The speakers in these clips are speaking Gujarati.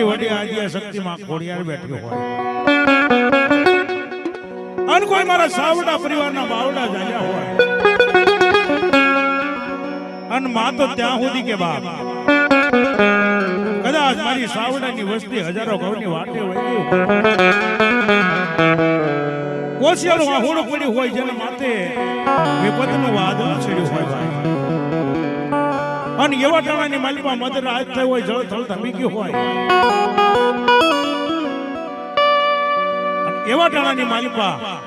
મારી વડી આદિ શક્તિમાં ખોડિયાર બેઠી હોય અને કોઈ મારા સાવડા પરિવારના બાવડા જાયા હોય અને માં તો ત્યાં સુધી કે બાપ કદાચ મારી સાવડાની વસ્તી હજારો ઘઉંની વાટે હોય કોશિયાનું આહુડું પડ્યું હોય જેના માથે વિપતનું વાદળ છેડ્યું હોય ભાઈ અને એવા ટાણાની માલિકમાં મધર આજ થઈ હોય જળ થળ ધમી ગયું હોય એવા ટાણાની માલિકા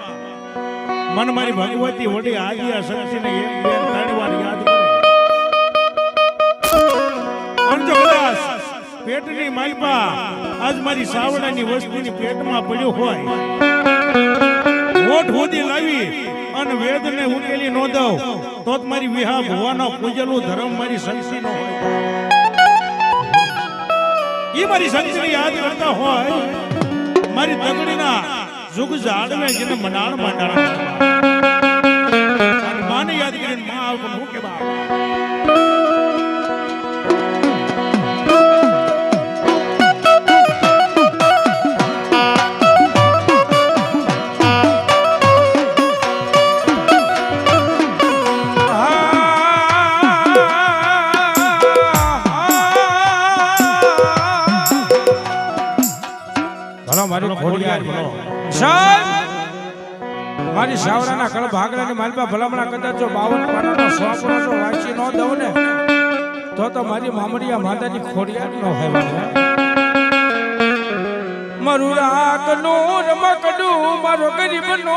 મન મારી ભગવતી વડી આદિ શક્તિને એક બે ત્રણ વાર યાદ કરે અને જો કદાચ પેટની માલિકા આજ મારી સાવડાની વસ્તુની પેટમાં પડ્યું હોય હોઠ હોદી લાવી અને વેદને ઉકેલી નો દઉં તો જ મારી વિહા ભુવાનો પૂજેલું ધર્મ મારી શક્તિ નો હોય એ મારી શક્તિને યાદ કરતા હોય મારી તગડીના જુગ જાડવે જેને મનાણ માંડાણા માને યાદ કરીને માં આવતો હું કે બા મારી સાવરાના કળ ભાગડાની માલપા ભલામણા કદાચ જો 52 પાનાનો સ્વાપનો જો વાંચી ન દઉં ને તો મારી મામડિયા માતાની ખોડિયાર ન હોય મારું રાગનું રમકડું મારો ગરીબનો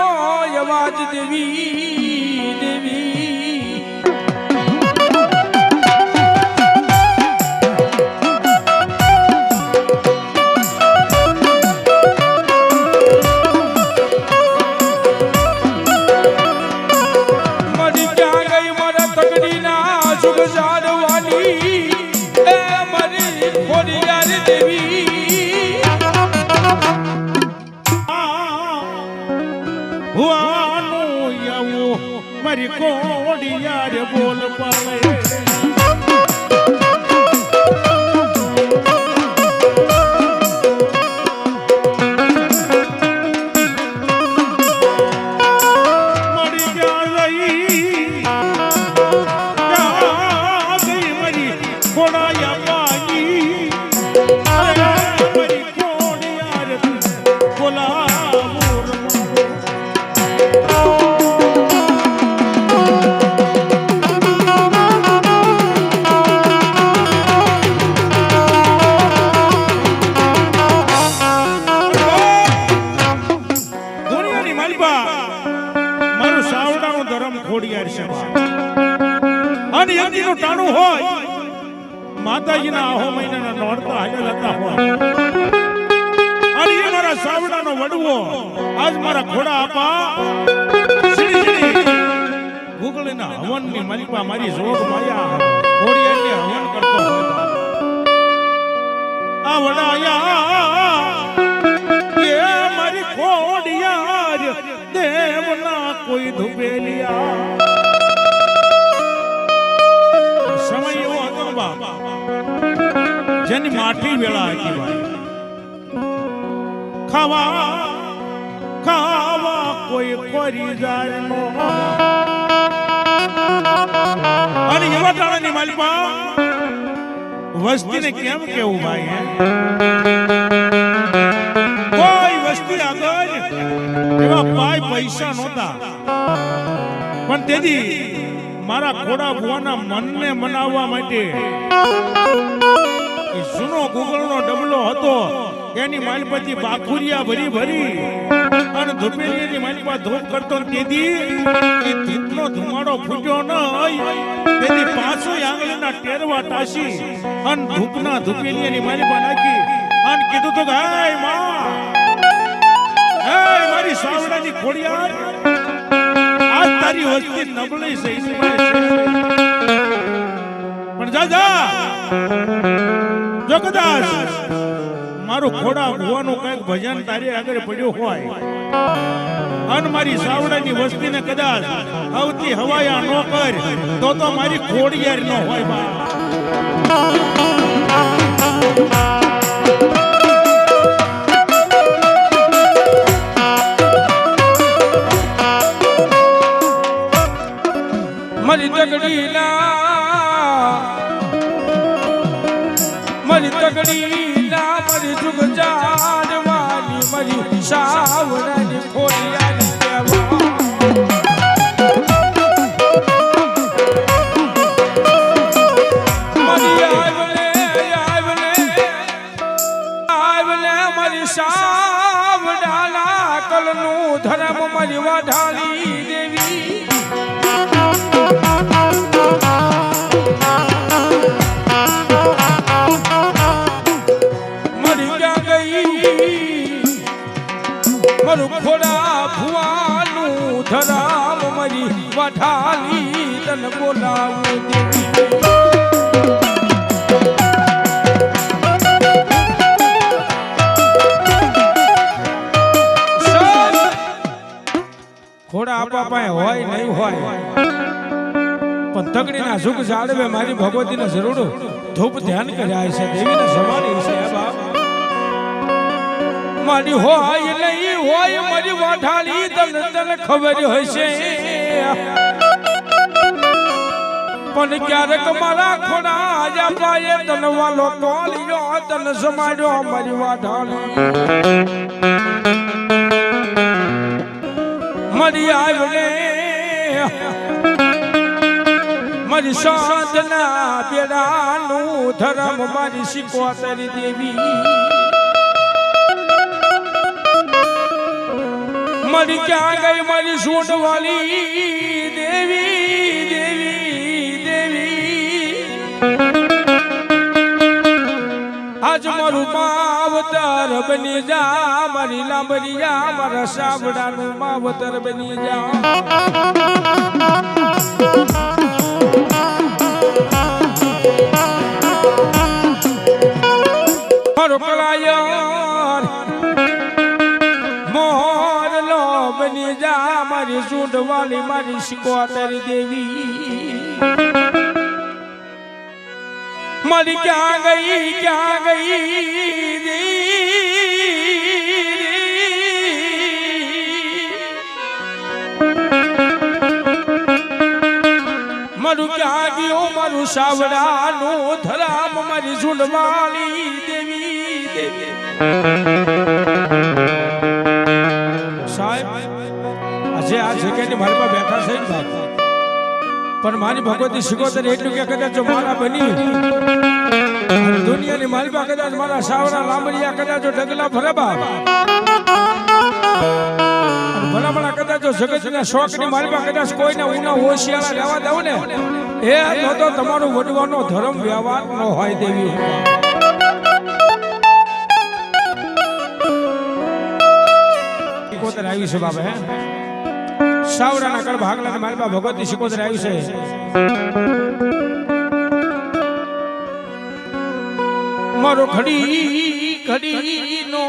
અવાજ દેવી દેવી મારી કોડિયાર બોલ પાવે મરી ગઈ મારી ખોડાયા પાની મારી કોડિયાર બોલા ટાણું હોય માતાજીના આહો મહિનાના નોરતા હાજર હતા હોય અને એ મારા સાવડાનો વડવો આજ મારા ઘોડા આપા ગુગળીના હવનની માલિકા મારી જોગ માયા ઘોડિયાને હવન કરતો હોય આ વડાયા એ મારી ઘોડિયાર દેવના કોઈ ધુપેલિયા જેની માઠી વેળા હતી ભાઈ ખાવા કોઈ કોરી જાય નો અને એવા ટાણાની માલિકા વસ્તીને કેમ કેવું ભાઈ કોઈ વસ્તી આગળ એવા પાય પૈસા નહોતા પણ તેથી મારા ખોડા ભુવાના મનને મનાવવા માટે જૂનો ગુગળનો ડબલો હતો એની માલપતિ બાખુરિયા ભરી ભરી અને ધુપેલીની માલપા ધૂપ કરતો તેથી એ ધૂપનો ધુમાડો ફૂટ્યો ન હોય તેથી પાછો આંગળીના ટેરવા ટાસી અને ધૂપના ધુપેલીની માલપા નાખી અને કીધું તો હે માં હે મારી સાવડાની ખોડિયાર આજ તારી વસ્તી નબળી છે પણ જા જો કદાચ મારું ખોડા ભુવાનું કઈક ભજન તારી આગળ પડ્યું હોય અને મારી સાવડાની વસ્તીને કદાચ આવતી હવાયા ન કર તો મારી ખોડિયાર ન હોય બા મારી જુગ જાડવાની મારી સાવડાની ખોડિયાની કહેવા સાવડાના કલનું ધર્મ મારી વાઢાલી દેવી મરી ક્યાં ગઈ મારું ખોડા ભુવાનું ધરામ મારી વાઢાલી તન બોલાવું દેવી ખોડા આપવા પાસે હોય નહીં હોય પણ તગડીના સુખ જાળવે મારી ભગવતીને જરૂર ધૂપ ધ્યાન કર્યા છે દેવીને સમાની છે બાપ મારી હોય નહીં હોય મારી વાઢાલી તને ખબર હોય છે પણ ક્યારેક મારા ખોડા આજા પાયે તને વાલો કોલિયો તને સમાડ્યો મારી વાઢાલી મરી આવને મારી સાધના બેડાનું ધર્મ મારી શીખવાતરી દેવી મરી ક્યાં ગઈ મારી સૂંઢવાળી દેવી દેવી દેવી આજ મારું માવતર બની જા મારી લાંબરિયા મારા સાવડાનું માવતર બની જા મારો કલાયર મોરલો બની જા મારી સૂંઢવાળી મારી શીખવાતરી દેવી મરી ક્યાં ગઈ મારું ક્યાં ગયો મારું સાવડાનું ધરામ મારી ઝુંડવાળી દેવી દેવી સાહેબ આજે આ જગ્યાની મારી પાસે બેઠા છે ને પણ મારી ભગવતી શીખોતર એટલું કે કદાચ જો મારા બની દુનિયાની મારી પાસે કદાચ મારા સાવડા લાંબડિયા કદાચ જો ઢગલા ફરબા ભલામણા કદાચ જો જગતના શોખની મારી પાસે કદાચ કોઈને ઉના હોશિયારા રહેવા દઉં ને એ તો તમારું વડવાનો ધર્મ વ્યવહાર ન હોય દેવી શીખોતર આવી છે બાબા હે સાવડાના કળ ભાગલા મારી પાસે ભગવતી શીખોતર આવી છે મારો ખડી નો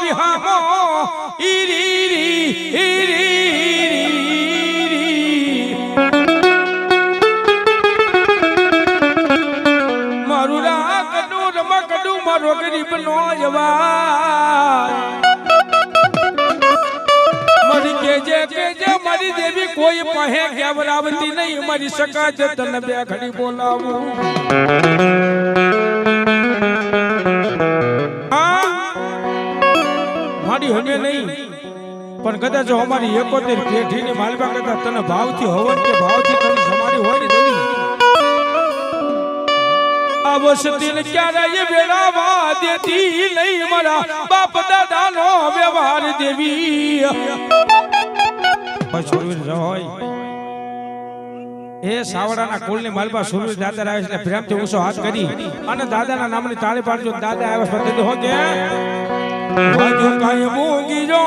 વિહામો મારું રાખડું રમકડું મારો ગરીબ નો જવાન કે મારી દેવી કોઈ પહે કેવરાવતી નહીં મારી સકા છે તને બે ઘડી બોલાવું મારી હમે નહીં પણ કદાચ અમારી 71 પેઢીની માલબા કદાચ તને ભાવથી હવન કે ભાવથી તને સમારી હોય ને દેવી અવસતીને ક્યારે વેળાવા દેતી નહીં મારા બાપ દાદાનો વ્યવહાર દેવી એ સાવડાના કુળની માલબા સુરવીર દાદા આવે છે પ્રેમથી ઊંચો હાથ કરી અને દાદાના નામની તાળી પાડજો દાદા આવ્યા હો કે વાજો કાય મોગી જો